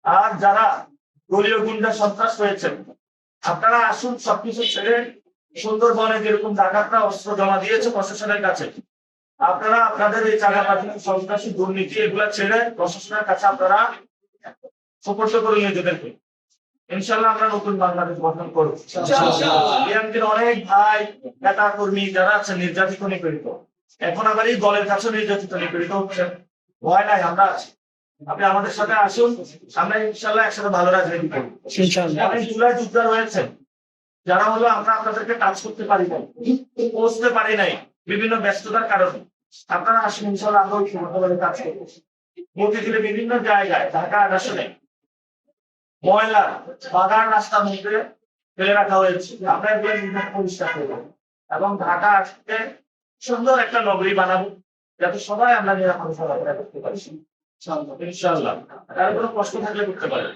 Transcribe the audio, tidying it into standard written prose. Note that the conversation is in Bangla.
আর যারা দলীয় গুন্ডা সন্ত্রাস হয়েছে, আপনারা আসুন, সবকিছু ছেড়ে সুন্দরবনে যেরকম ডাকাতরা অস্ত্র জমা দিয়েছে প্রশাসনের কাছে, আপনারা আপনাদের এই চাঁদাবাজি, সন্ত্রাসী, দুর্নীতি এগুলা ছেড়ে প্রশাসনের কাছে আপনারা সুপর্দ করুন নিজেদেরকে। ইনশাল্লাহ আমরা নতুন বাংলাদেশ গঠন করব। বিএনপির অনেক ভাই নেতা কর্মী যারা আছে নির্যাতিত, নিপীড়িত, এখন আবার এই দলের কাছে নির্যাতিত, নিপীড়িত হচ্ছে। ভয় নাই, আমরা আছি। আপনি আমাদের সাথে আসুন, আমরা ইনশাল্লাহ একসাথে ভালো রাজনীতি করব। অনেক জুলাই যোদ্ধা রয়েছে যারা হলো আমরা আপনাদেরকে টাচ করতে পারি নাই, পৌঁছতে পারি নাই বিভিন্ন ব্যস্ততার কারণে। আপনারা আসুন, ইনশাল্লাহ আমরা ওই সময় কাজ করবো। মতিঝিলে বিভিন্ন জায়গায়, ঢাকা আসলে ময়লা বাগান রাস্তার মধ্যে ফেলে রাখা হয়েছে, আমরা এগুলো পরিষ্কার করবো এবং ঢাকা আসতে সুন্দর একটা নগরী বানাবো, যাতে সবাই আমরা নিরাপদে চলাফেরা করতে পারি। ইনশাআল্লাহ, কারো কোনো কষ্ট থাকলে করতে পারি।